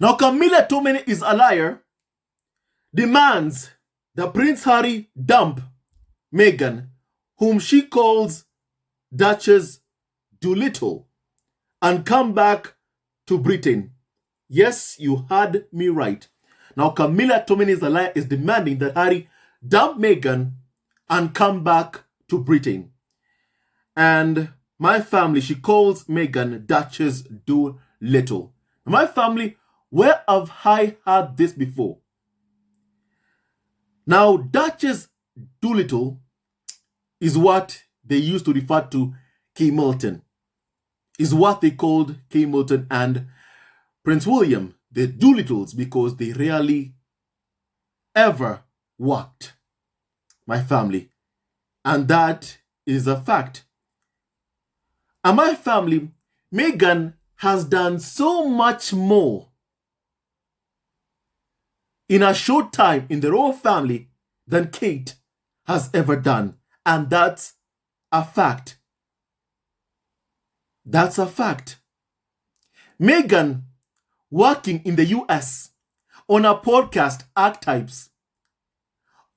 Now, Camilla Tominey is a liar, demands that Prince Harry dump Meghan, whom she calls Duchess Doolittle, and come back to Britain. Yes, you heard me right. Now, Camilla Tominey is a liar is demanding that Harry dump Meghan and come back to Britain. And my family, she calls Meghan Duchess Doolittle. My family, where have I heard this before? Now, Duchess Doolittle is what they used to refer to Kate Middleton. Is what they called Kate Middleton and Prince William, the Doolittles, because they rarely ever worked. My family. And that is a fact. And my family, Meghan has done so much more in a short time in the royal family than Kate has ever done. And that's a fact. That's a fact. Meghan working in the US on a podcast archetypes,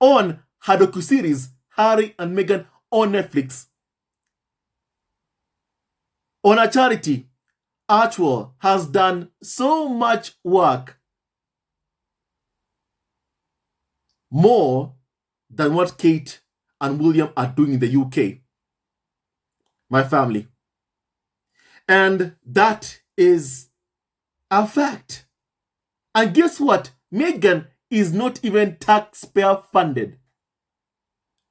on her docuseries Harry and Meghan on Netflix, on a charity, Archwell has done so much work, more than what Kate and William are doing in the UK. My family. And that is a fact. And guess what? Meghan is not even taxpayer funded.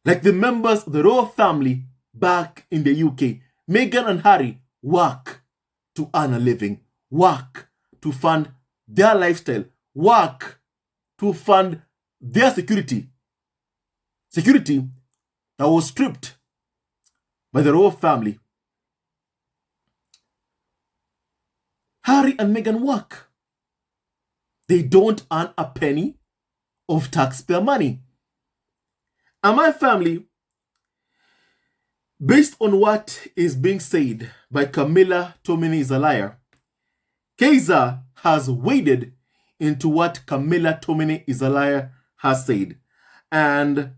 Like the members of the royal family back in the UK. Meghan and Harry work to earn a living, work to fund their lifestyle, work to fund their security. Security that was stripped by the royal family. Harry and Meghan work. They don't earn a penny of taxpayer money. And my family, based on what is being said by Camilla Tominey is a liar, Kaiser has waded into what Camilla Tominey is a liar has said. And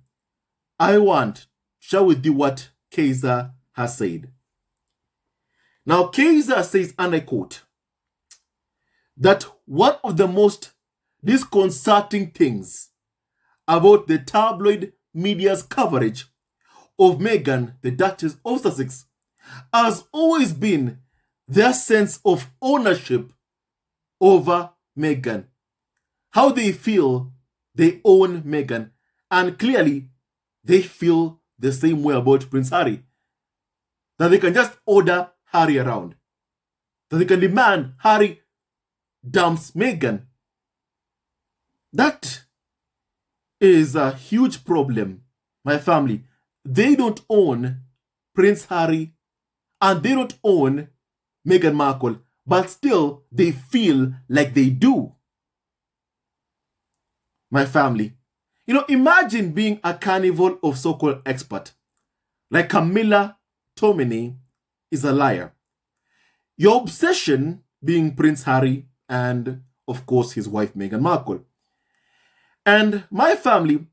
I want to share with you what Kaiser has said. Now, Kaiser says, and I quote, that one of the most disconcerting things about the tabloid media's coverage of Meghan, the Duchess of Sussex, has always been their sense of ownership over Meghan. How they feel they own Meghan. And clearly, they feel the same way about Prince Harry. That they can just order Harry around. That they can demand Harry dumps Meghan. That is a huge problem, my family. They don't own Prince Harry and they don't own Meghan Markle, but still they feel like they do. My family. You know, imagine being a carnival of so-called expert like Camilla Tominey is a liar. Your obsession being Prince Harry and, of course, his wife Meghan Markle. And my family,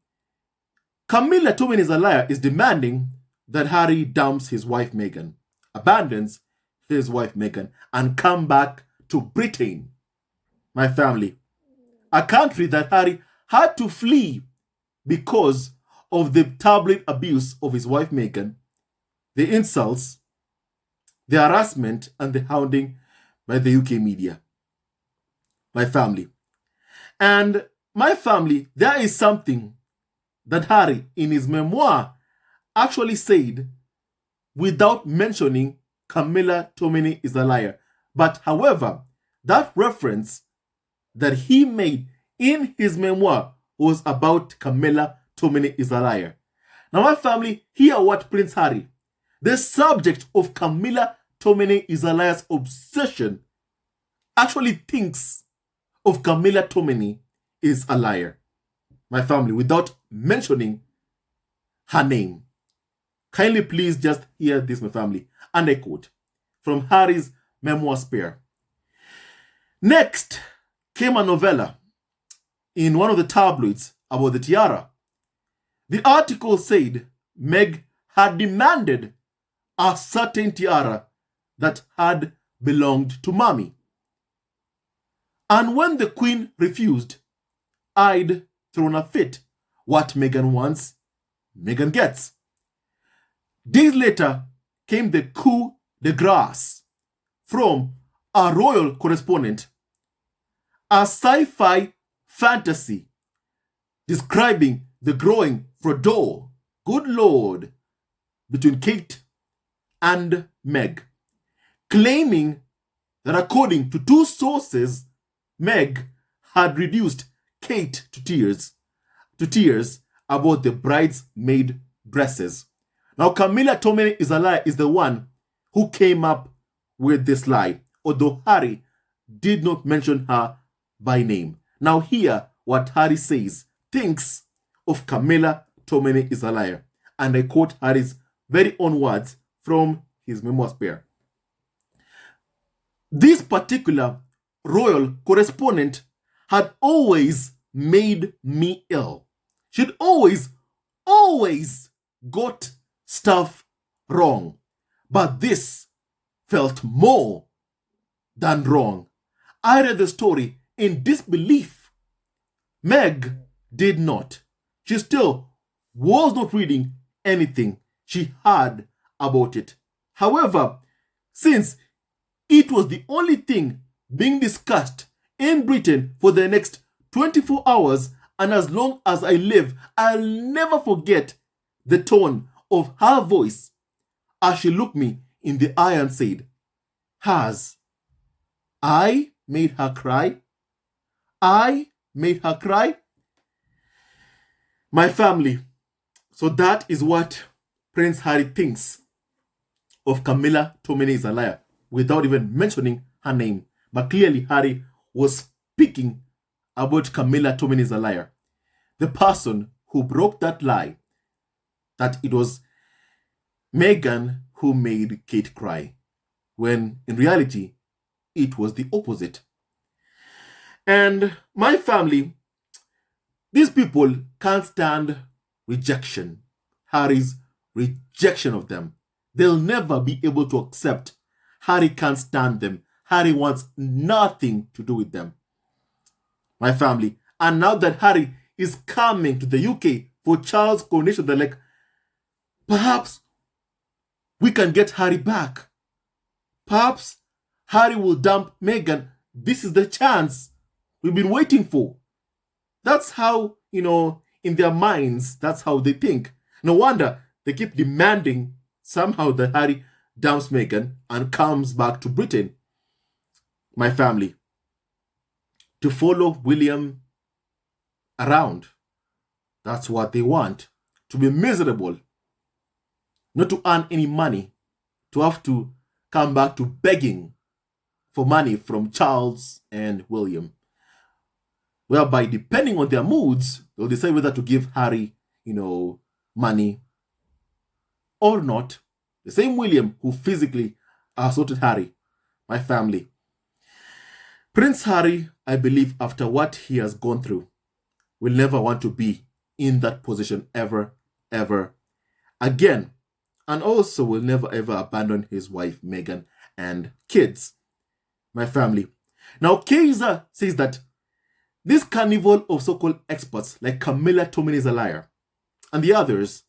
Camilla Tominey is a liar, is demanding that Harry dumps his wife Meghan, abandons his wife Meghan, and come back to Britain. My family, a country that Harry had to flee because of the tabloid abuse of his wife Meghan, the insults, the harassment, and the hounding by the UK media. My family. And my family, there is something that Harry, in his memoir, actually said without mentioning Camilla Tominey is a liar. But however, that reference that he made in his memoir was about Camilla Tominey is a liar. Now my family, hear what Prince Harry, the subject of Camilla Tominey is a liar's obsession, actually thinks of Camilla Tominey is a liar. My family, without mentioning her name. Kindly please just hear this, my family. And I quote from Harry's memoir spare. Next, came a novella in one of the tabloids about the tiara. The article said Meg had demanded a certain tiara that had belonged to Mommy. And when the Queen refused, I'd thrown a fit. What Meghan wants, Meghan gets. Days later came the coup de grace from a royal correspondent, a sci-fi fantasy describing the growing frodo, good lord, between Kate and Meg, claiming that according to two sources, Meg had reduced Kate to tears about the bridesmaid dresses. Now, Camilla Tominey is the one who came up with this lie, although Harry did not mention her by name. Now, hear what Harry thinks of Camilla Tominey is a liar. And I quote Harry's very own words from his memoir spare. This particular royal correspondent had always made me ill. She'd always got stuff wrong. But this felt more than wrong. I read the story in disbelief. Meg did not. She still was not reading anything she heard about it. However, since it was the only thing being discussed in Britain for the next 24 hours, and as long as I live, I'll never forget the tone of her voice as she looked me in the eye and said, "Has I made her cry? I made her cry?" My family. So that is what Prince Harry thinks of Camilla Tominey is a liar, without even mentioning her name. But clearly Harry was speaking about Camilla Tominey is a liar, the person who broke that lie that it was Meghan who made Kate cry, when in reality it was the opposite. And my family, these people can't stand rejection, Harry's rejection of them. They'll never be able to accept. Harry can't stand them. Harry wants nothing to do with them. My family. And now that Harry is coming to the UK for Charles' coronation, they're like, perhaps we can get Harry back. Perhaps Harry will dump Meghan. This is the chance we've been waiting for. That's how, in their minds, that's how they think. No wonder they keep demanding somehow that Harry dumps Meghan and comes back to Britain. My family. To follow William around. That's what they want. To be miserable. Not to earn any money. To have to come back to begging for money from Charles and William. Whereby, depending on their moods, they'll decide whether to give Harry, money or not. The same William who physically assaulted Harry, my family. Prince Harry, I believe, after what he has gone through, will never want to be in that position ever, ever again. And also will never, ever abandon his wife, Meghan, and kids. My family. Now, Kaiser says that this carnival of so-called experts like Camilla Tominey is a liar, and the others,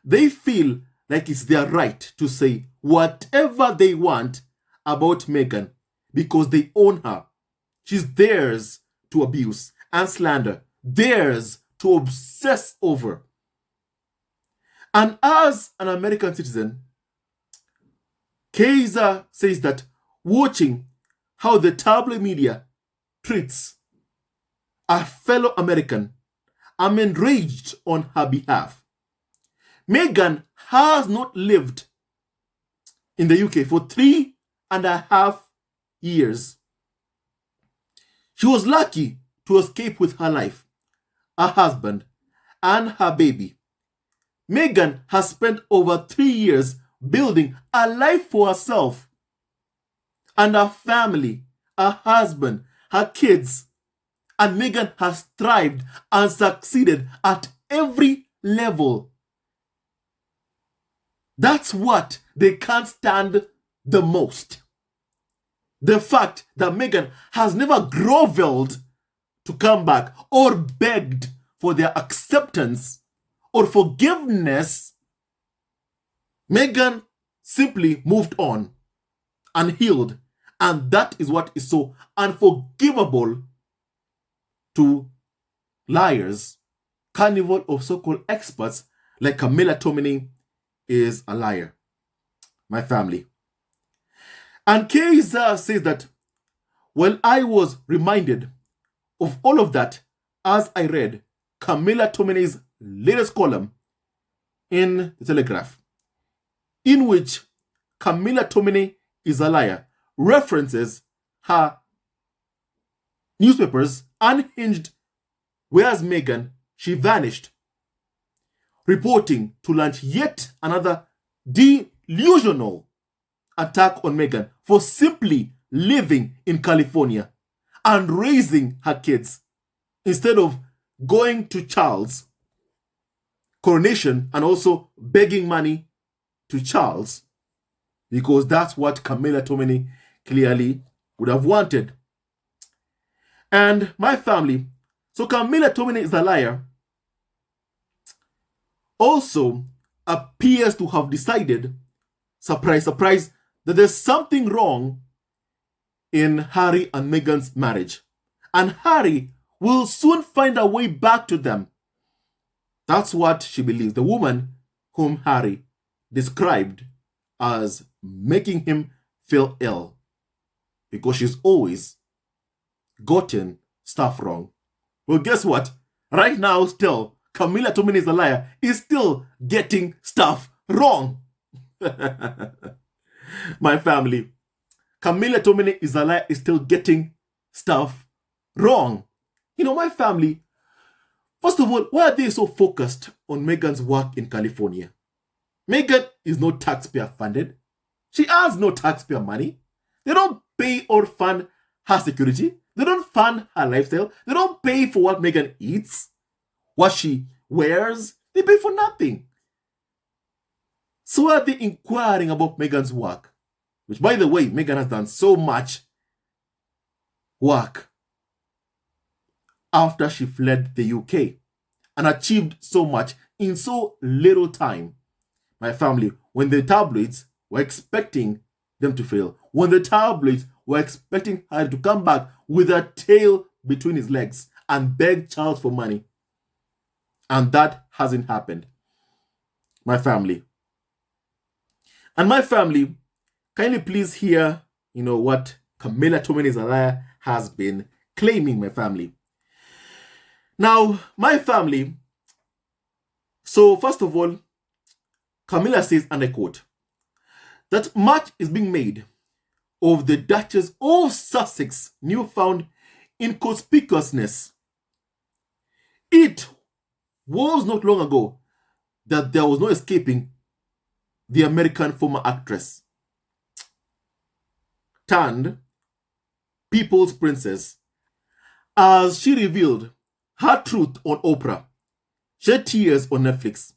they feel like it's their right to say whatever they want about Meghan because they own her. She's theirs to abuse and slander, theirs to obsess over. And as an American citizen, Kaiser says that watching how the tabloid media treats a fellow American, I'm enraged on her behalf. Meghan has not lived in the UK for 3.5 years. She was lucky to escape with her life, her husband, and her baby. Meghan has spent over 3 years building a life for herself and her family, her husband, her kids, And Meghan has thrived and succeeded at every level. That's what they can't stand the most. The fact that Meghan has never groveled to come back or begged for their acceptance or forgiveness. Meghan simply moved on and healed. And that is what is so unforgivable to liars. Carnival of so-called experts like Camilla Tominey is a liar. My family. And Kaiser says that, well, I was reminded of all of that as I read Camilla Tominey's latest column in The Telegraph, in which Camilla Tominey is a liar references her newspapers Unhinged, whereas Meghan, she vanished, reporting to launch yet another delusional attack on Meghan for simply living in California and raising her kids instead of going to Charles' coronation and also begging money to Charles, because that's what Camilla Tominey clearly would have wanted. And my family, so Camilla Tominey is a liar, also appears to have decided, surprise, surprise, that there's something wrong in Harry and Meghan's marriage. And Harry will soon find a way back to them. That's what she believes. The woman whom Harry described as making him feel ill because she's always gotten stuff wrong. Well, guess what? Right now, still, Camilla Tominey is a liar, is still getting stuff wrong. My family, Camilla Tominey is a liar, is still getting stuff wrong. You know, my family, first of all, why are they so focused on Meghan's work in California? Meghan is not taxpayer funded. She earns no taxpayer money. They don't pay or fund her security. They don't fund her lifestyle. They don't pay for what Meghan eats, what she wears. They pay for nothing. So why are they inquiring about Meghan's work? Which, by the way, Meghan has done so much work after she fled the UK and achieved so much in so little time. My family, when the tabloids were expecting them to fail, when the tabloids were expecting her to come back with her tail between his legs and beg Charles for money. And that hasn't happened. My family. And my family, kindly please hear, what Camilla Tominey is a liar has been claiming, my family. Now, my family, so first of all, Camilla says, and I quote, that much is being made of the Duchess of Sussex newfound inconspicuousness. It was not long ago that there was no escaping the American former actress turned people's princess as she revealed her truth on Oprah, shed tears on Netflix,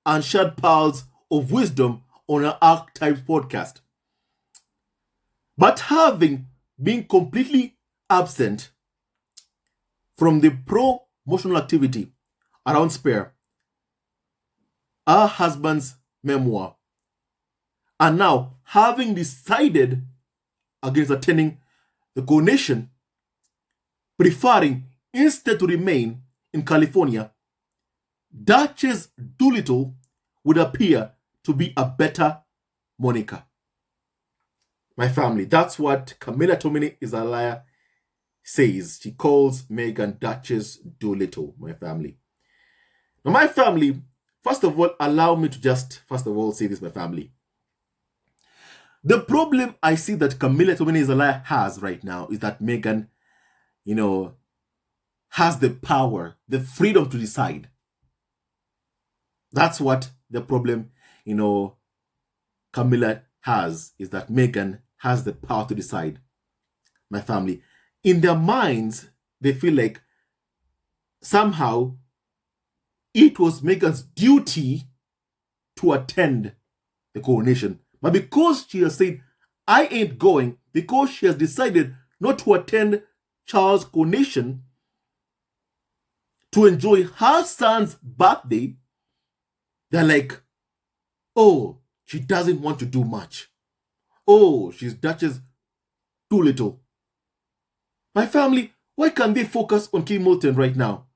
and shared pearls of wisdom on her Archetypes podcast. But having been completely absent from the promotional activity around Spare, her husband's memoir, and now having decided against attending the coronation, preferring instead to remain in California, Duchess Doolittle would appear to be a better moniker. My family, that's what Camilla Tominey is a liar says. She calls Meghan Duchess Doolittle, my family. Now, my family, first of all, allow me to just, say this, my family. The problem I see that Camilla Tominey is a liar has right now is that Meghan, has the power, the freedom to decide. That's what the problem, Camilla has, is that Meghan has the power to decide. My family, in their minds, they feel like somehow it was Meghan's duty to attend the coronation. But because she has said, I ain't going, because she has decided not to attend Charles' coronation to enjoy her son's birthday, they're like, oh, she doesn't want to do much. Oh, she's Duchess too little. My family, why can't they focus on Kate Middleton right now,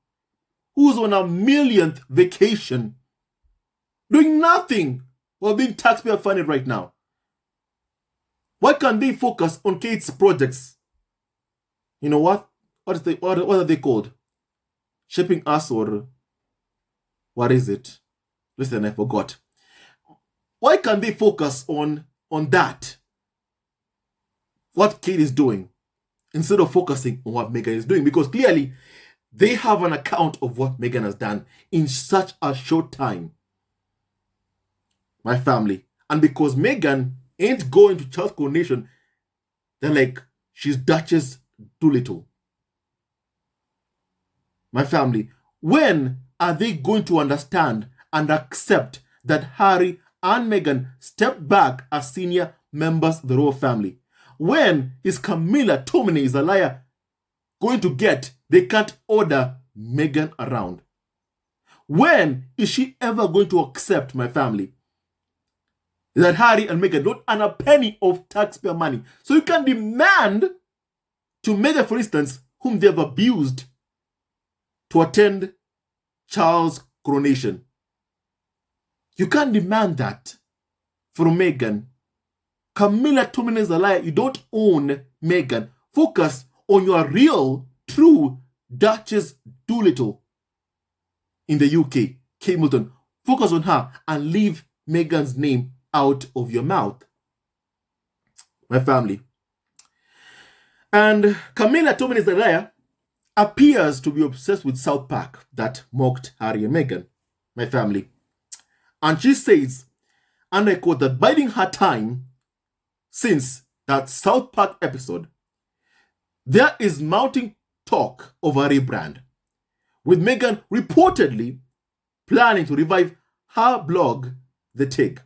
who's on a millionth vacation, doing nothing while being taxpayer funded right now? Why can't they focus on Kate's projects? You know what? What are they called? Shaping Us, or what is it? Listen, I forgot. Why can't they focus on that? What Kate is doing, instead of focusing on what Meghan is doing? Because clearly they have an account of what Meghan has done in such a short time. My family. And because Meghan ain't going to Charles' coronation, they're like, she's Duchess too little. My family, when are they going to understand and accept that Harry and Meghan stepped back as senior members of the royal family? When is Camilla Tominey is a liar going to get they can't order Meghan around? When is she ever going to accept, my family, that Harry and Meghan don't earn a penny of taxpayer money? So you can demand to Meghan, for instance, whom they have abused, to attend Charles' coronation. You can't demand that from Meghan. Camilla Tominey is a liar. You don't own Meghan. Focus on your real, true Duchess Doolittle in the UK, Kate Middleton. Focus on her and leave Meghan's name out of your mouth. My family. And Camilla Tominey is a liar appears to be obsessed with South Park that mocked Harry and Meghan. My family. And she says, and I quote, that biding her time since that South Park episode, there is mounting talk of a rebrand, with Meghan reportedly planning to revive her blog, The Tig.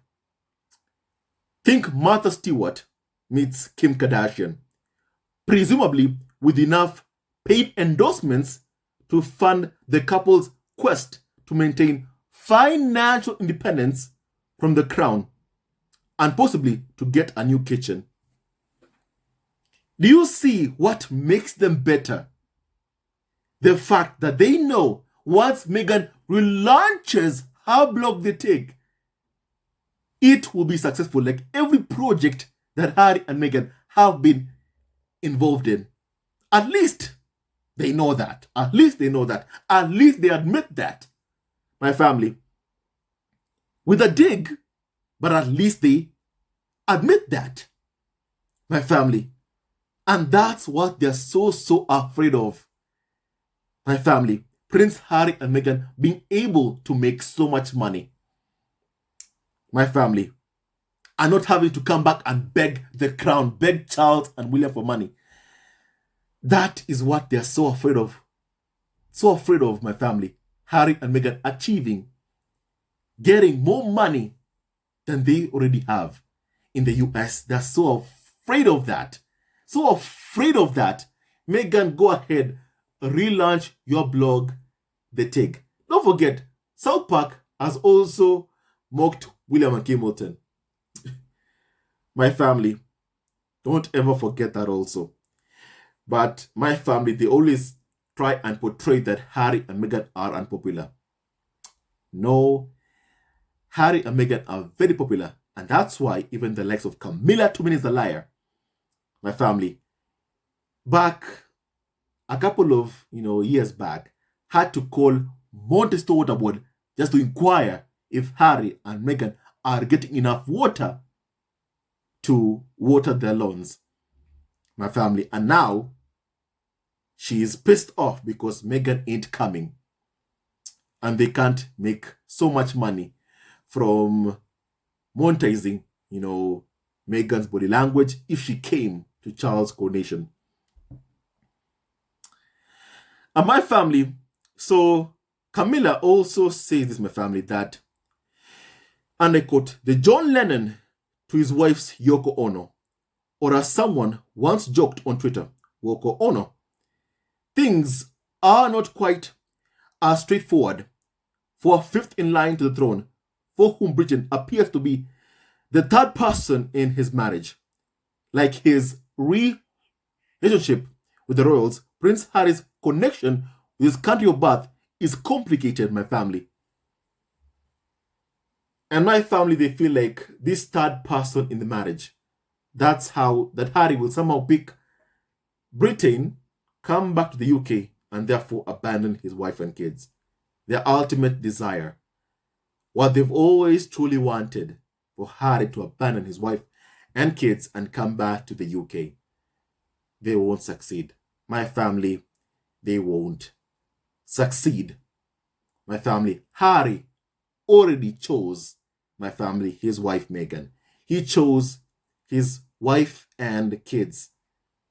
Think Martha Stewart meets Kim Kardashian, presumably with enough paid endorsements to fund the couple's quest to maintain financial independence from the crown, and possibly to get a new kitchen. Do you see what makes them better? The fact that they know once Meghan relaunches her blog, The Tig, it will be successful, like every project that Harry and Meghan have been involved in. At least they know that. At least they know that. At least they admit that. My family. With a dig, but at least they admit that. My family. And that's what they're so afraid of. My family. Prince Harry and Meghan being able to make so much money. My family. And not having to come back and beg the crown, beg Charles and William for money. That is what they're so afraid of. So afraid of, my family. Harry and Meghan achieving, getting more money than they already have in the US. They're so afraid of that. So afraid of that. Meghan, go ahead, relaunch your blog, The Tig. Don't forget, South Park has also mocked William and Kate Middleton. My family, don't ever forget that also. But my family, they always try and portray that Harry and Meghan are unpopular. No, Harry and Meghan are very popular. And that's why even the likes of Camilla Tominey is a liar. My family, back a couple of years back, had to call Montestor Water Board just to inquire if Harry and Meghan are getting enough water to water their lawns. My family. And now she is pissed off because Meghan ain't coming. And they can't make so much money from monetizing, Meghan's body language if she came to Charles' coronation. And my family, So Camilla also says this, my family, that, and I quote, the John Lennon to his wife's Yoko Ono, or as someone once joked on Twitter, Woko Ono, things are not quite as straightforward for a fifth in line to the throne, for whom Britain appears to be the third person in his marriage. Like his relationship with the royals, Prince Harry's connection with his country of birth is complicated, my family. And my family, they feel like this third person in the marriage. That's how that Harry will somehow pick Britain, come back to the UK, and therefore abandon his wife and kids. Their ultimate desire, what they've always truly wanted, for Harry to abandon his wife and kids and come back to the UK. They won't succeed. My family, they won't succeed. My family, Harry already chose, my family, his wife Meghan. He chose his wife and kids.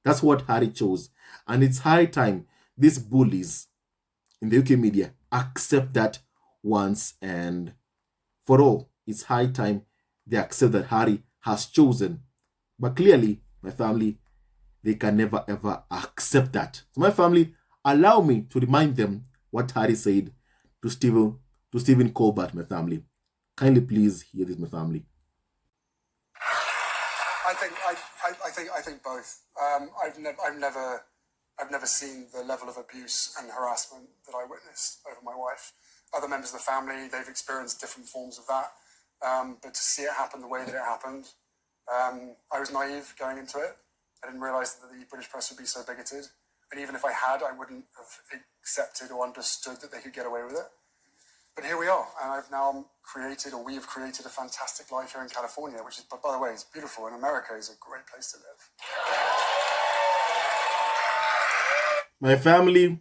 That's what Harry chose. And it's high time these bullies in the UK media accept that once and for all. It's high time they accept that Harry has chosen. But clearly, my family, they can never ever accept that. So my family, allow me to remind them what Harry said to Stephen Colbert, my family. Kindly please hear this, my family. I think both. I've never seen the level of abuse and harassment that I witnessed over my wife. Other members of the family, they've experienced different forms of that. But to see it happen the way that it happened, I was naive going into it. I didn't realise that the British press would be so bigoted. And even if I had, I wouldn't have accepted or understood that they could get away with it. But here we are, and we have created a fantastic life here in California, which is, by the way, is beautiful, and America is a great place to live. My family,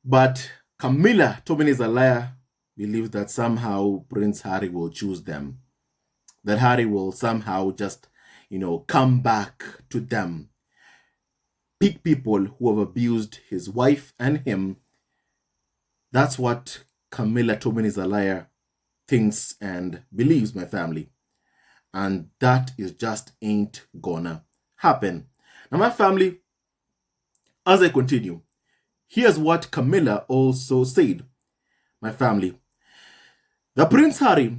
but Camilla Tominey is a liar, believes that somehow Prince Harry will choose them. That Harry will somehow just, come back to them. Pick people who have abused his wife and him. That's what Camilla Tominey is a liar thinks and believes, my family. And that is just ain't gonna happen. Now, my family, as I continue, here's what Camilla also said, my family. The Prince Harry,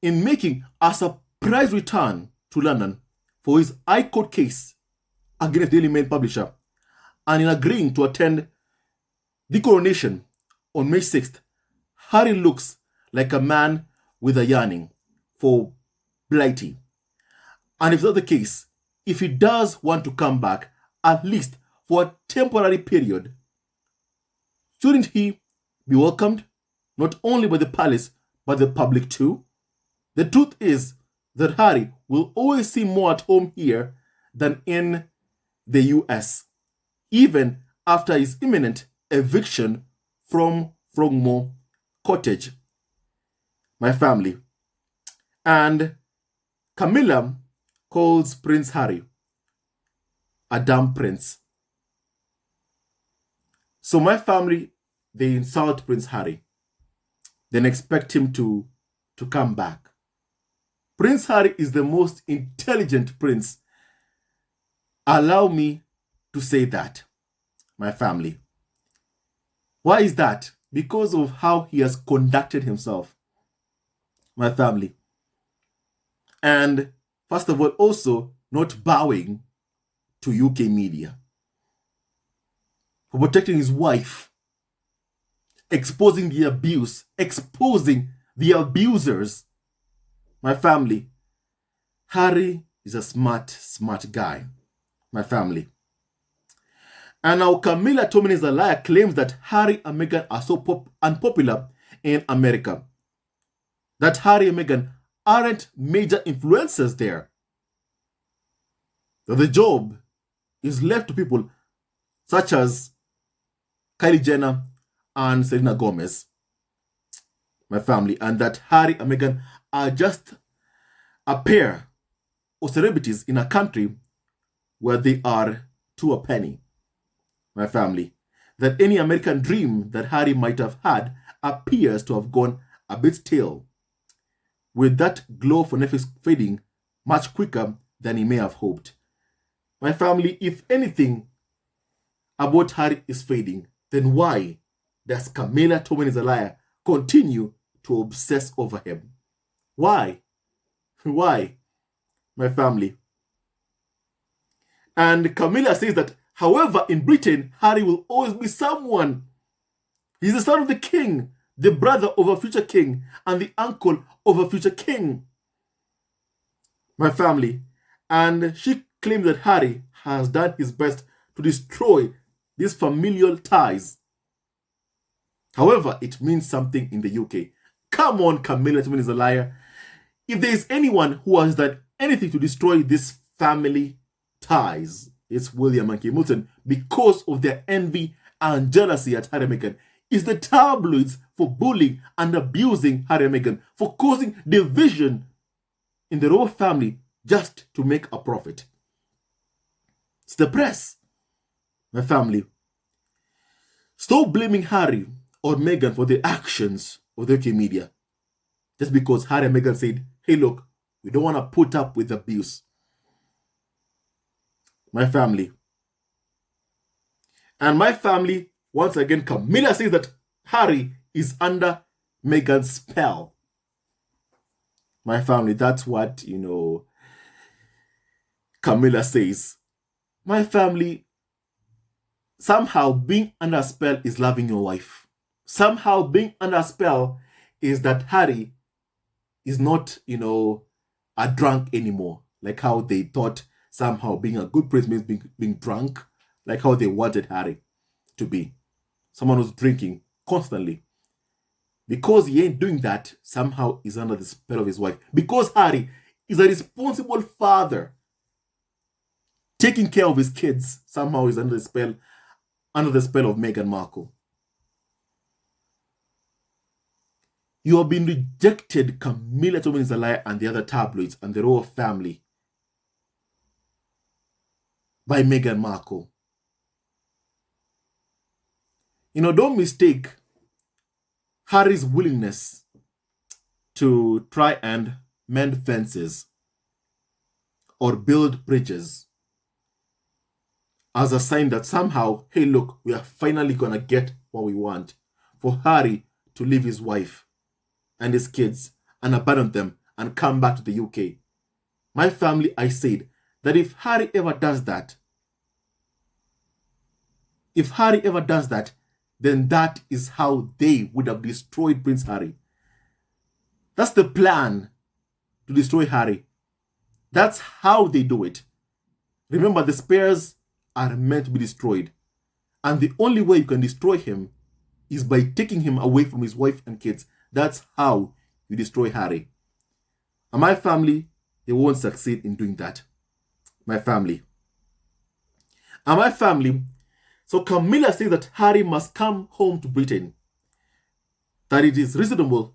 in making a surprise return to London for his High Court case against Daily Mail publisher, and in agreeing to attend the coronation on May 6th, Harry looks like a man with a yearning for Blighty. And if that's the case, if he does want to come back, at least for a temporary period, shouldn't he be welcomed not only by the palace but the public too? The truth is that Harry will always seem more at home here than in the US, even after his imminent eviction from Frogmore Cottage, my family. And Camilla calls Prince Harry a damn prince. So my family, they insult Prince Harry, then expect him to come back. Prince Harry is the most intelligent prince. Allow me to say that, my family. Why is that? Because of how he has conducted himself, my family. And first of all, also not bowing to UK media, for protecting his wife, exposing the abuse, exposing the abusers, my family. Harry is a smart guy, my family. And now Camilla Tominey is a liar, claims that Harry and Meghan are so unpopular in America. That Harry and Meghan aren't major influencers there. That the job is left to people such as Kylie Jenner and Selena Gomez, my family. And that Harry and Meghan are just a pair of celebrities in a country where they are to a penny, my family. that any American dream that Harry might have had appears to have gone a bit stale, with that glow for Netflix fading much quicker than he may have hoped. My family, if anything about Harry is fading, then why does Camilla Tominey is a liar continue to obsess over him? Why? Why? My family. And Camilla says that, however, in Britain, Harry will always be someone. He's the son of the king, the brother of a future king, and the uncle of a future king. My family. And she claims that Harry has done his best to destroy these familial ties. However, it means something in the UK. Come on, Camilla Tominey is a liar. If there is anyone who has done anything to destroy these family ties, it's William and Kate Middleton, because of their envy and jealousy at Harry and Meghan. It's the tabloids for bullying and abusing Harry and Meghan, for causing division in the royal family just to make a profit. It's the press, my family. Stop blaming Harry or Meghan for the actions of the UK media, just because Harry and Meghan said, hey, look, we don't want to put up with abuse. My family. And my family, once again, Camilla says that Harry is under Meghan's spell. My family, that's what, Camilla says. My family, somehow being under a spell is loving your wife. Somehow being under a spell is that Harry is not, a drunk anymore. Like how they thought somehow being a good prince means being drunk. Like how they wanted Harry to be. Someone who's drinking constantly. Because he ain't doing that, somehow he's under the spell of his wife. Because Harry is a responsible father, taking care of his kids, somehow he's under the spell of Meghan Markle. You have been rejected, Camilla Tominey is a liar, and the other tabloids and the royal family by Meghan Markle. Don't mistake Harry's willingness to try and mend fences or build bridges as a sign that somehow, hey, look, we are finally going to get what we want. For Harry to leave his wife and his kids and abandon them and come back to the UK. My family, I said that if Harry ever does that, then that is how they would have destroyed Prince Harry. That's the plan to destroy Harry. That's how they do it. Remember, the spares are meant to be destroyed. And the only way you can destroy him is by taking him away from his wife and kids. That's how you destroy Harry. And my family, they won't succeed in doing that. My family. And my family, so Camilla says that Harry must come home to Britain. That it is reasonable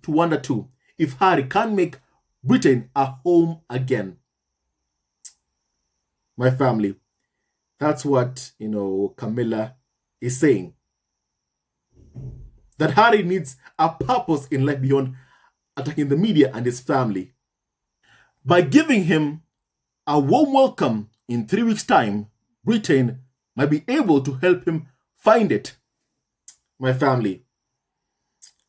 to wonder too if Harry can make Britain a home again. My family. That's what, Camilla is saying. That Harry needs a purpose in life beyond attacking the media and his family. By giving him a warm welcome in 3 weeks' time, Britain might be able to help him find it. My family.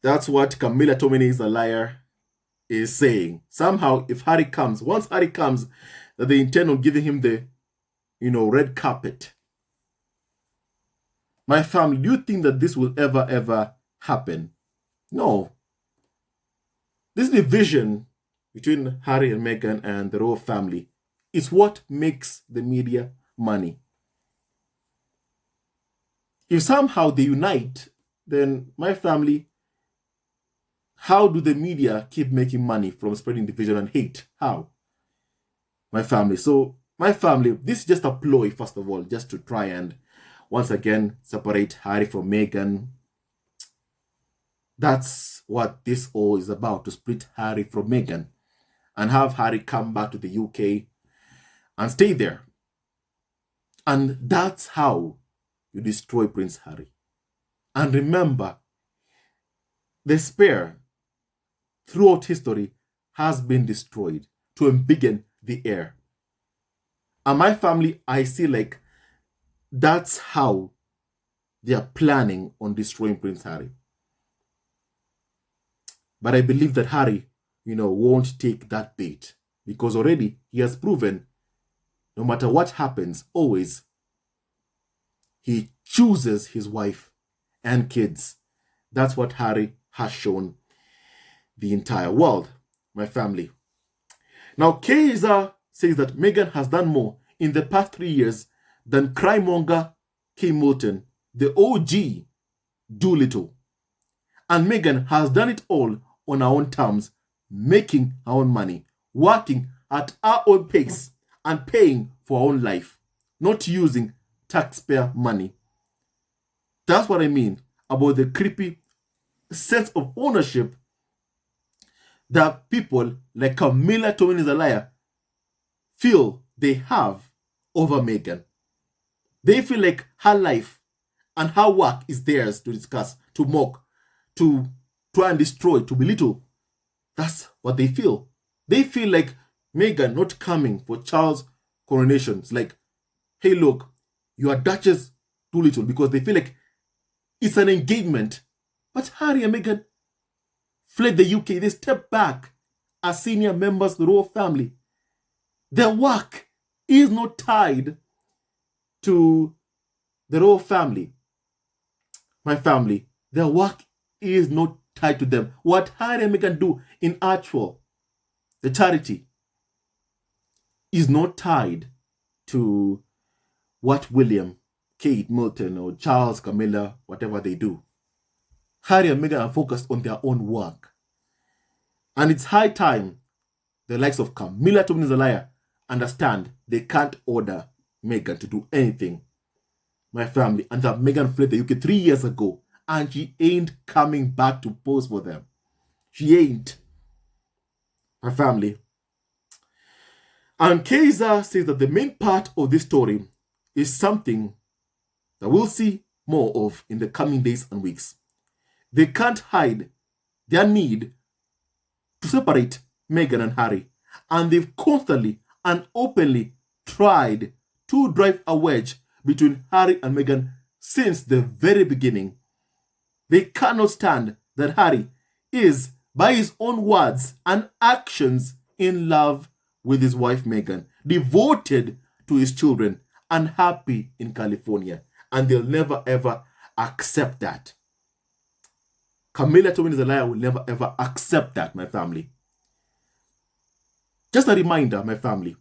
That's what Camilla Tominey is a liar is saying. Somehow, once Harry comes, that they intend on giving him the, red carpet. My family, do you think that this will ever happen? No. This division between Harry and Meghan and the royal family is what makes the media money. If somehow they unite, then my family, how do the media keep making money from spreading division and hate? How? My family. So, my family, this is just a ploy, first of all, just to try and, once again, separate Harry from Meghan. That's what this all is about, to split Harry from Meghan and have Harry come back to the UK and stay there. And that's how you destroy Prince Harry. And remember, the spear throughout history has been destroyed to embiggen the heir. And my family, I see like that's how they are planning on destroying Prince Harry. But I believe that Harry, won't take that bait, because already he has proven no matter what happens, always he chooses his wife and kids. That's what Harry has shown the entire world, my family. Now, Kaiser says that Meghan has done more in the past 3 years than crime-monger Kate Middleton, the OG Doolittle. And Meghan has done it all on her own terms, making her own money, working at her own pace, and paying for her own life, not using taxpayer money. That's what I mean about the creepy sense of ownership that people like Camilla Tominey is a liar feel they have over Meghan. They feel like her life and her work is theirs to discuss, to mock, to try and destroy, to belittle. That's what they feel. They feel like Meghan not coming for Charles' coronation is like, hey, look, you are Duchess Doolittle, because they feel like it's an engagement. But Harry and Meghan fled the UK. They stepped back as senior members of the royal family. Their work is not tied to the royal family. My family, their work is not tied to them. What Harry and Meghan do in actual, the charity, is not tied to what William, Kate, Middleton, or Charles, Camilla, whatever they do. Harry and Meghan are focused on their own work. And it's high time the likes of Camilla Tominey is a liar understand they can't order Meghan to do anything. My family, and that Meghan fled the UK 3 years ago, and she ain't coming back to pose for them. She ain't. My family. And Kaiser says that the main part of this story is something that we'll see more of in the coming days and weeks. They can't hide their need to separate Meghan and Harry, and they've constantly and openly tried to drive a wedge between Harry and Meghan since the very beginning. They cannot stand that Harry is, by his own words and actions, in love with his wife Meghan, devoted to his children, and happy in California. And they'll never ever accept that. Camilla Tominey is a liar, will never ever accept that, my family. Just a reminder, my family,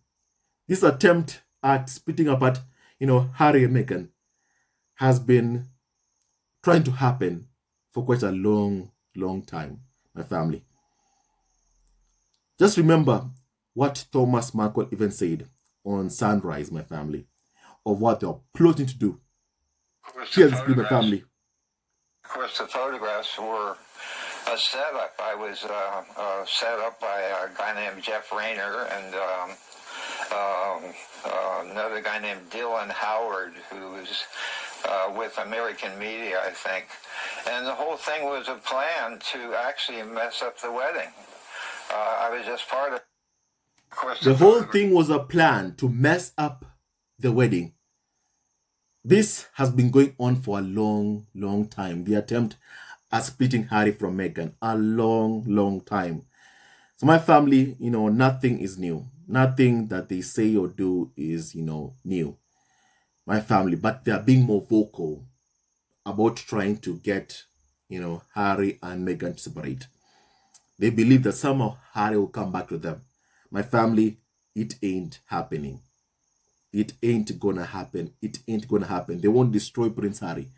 this attempt at splitting apart, Harry and Meghan has been trying to happen for quite a long, long time, my family. Just remember what Thomas Markle even said on Sunrise, my family, of what they're plotting to do. Here's my family. Of course, the photographs were a setup. I was set up by a guy named Jeff Rayner and another guy named Dylan Howard, who was with American Media, I think. And the whole thing was a plan to actually mess up the wedding. I was just part of it. The whole thing was a plan to mess up the wedding. This has been going on for a long, long time. The attempt at splitting Harry from Meghan, a long, long time. So my family, nothing is new. Nothing that they say or do is, new. My family, but they are being more vocal about trying to get, Harry and Meghan to separate. They believe that somehow Harry will come back to them. My family, it ain't happening. It ain't gonna happen. It ain't gonna happen. They won't destroy Prince Harry.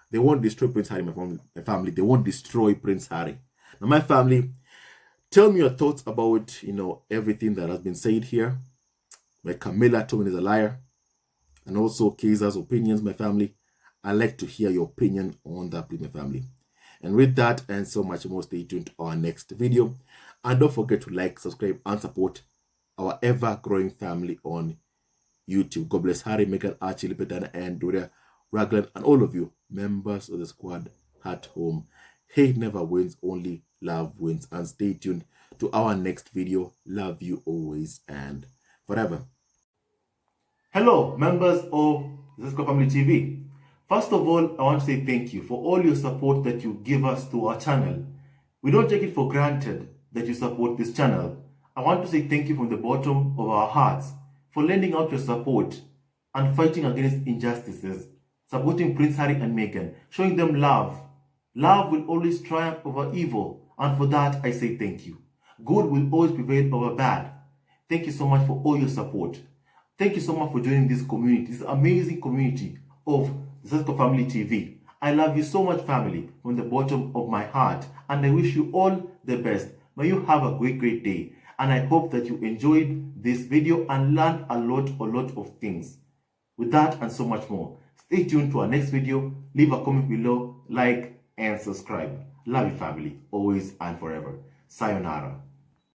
They won't destroy Prince Harry, my family. They won't destroy Prince Harry. Now, my family, tell me your thoughts about, everything that has been said here. My Camilla Tominey is a liar. And also Kaiser's opinions, my family. I'd like to hear your opinion on that, please, my family. And with that and so much more, stay tuned to our next video. And don't forget to like, subscribe, and support our ever-growing family on YouTube. God bless Harry, Meghan, Archie, Lipetana, and Doria. Raglan, and all of you, members of the squad at home. Hate never wins, only love wins. And stay tuned to our next video. Love you always and forever. Hello, members of Zesco Family TV. First of all, I want to say thank you for all your support that you give us to our channel. We don't take it for granted that you support this channel. I want to say thank you from the bottom of our hearts for lending out your support and fighting against injustices, supporting Prince Harry and Meghan, showing them love. Love will always triumph over evil, and for that I say thank you. Good will always prevail over bad. Thank you so much for all your support. Thank you so much for joining this community, this amazing community of Zesco Family TV. I love you so much, family, from the bottom of my heart, and I wish you all the best. May you have a great day, and I hope that you enjoyed this video and learned a lot of things. With that and so much more, stay tuned to our next video. Leave a comment below, like, and subscribe. Love you, family, always and forever. Sayonara.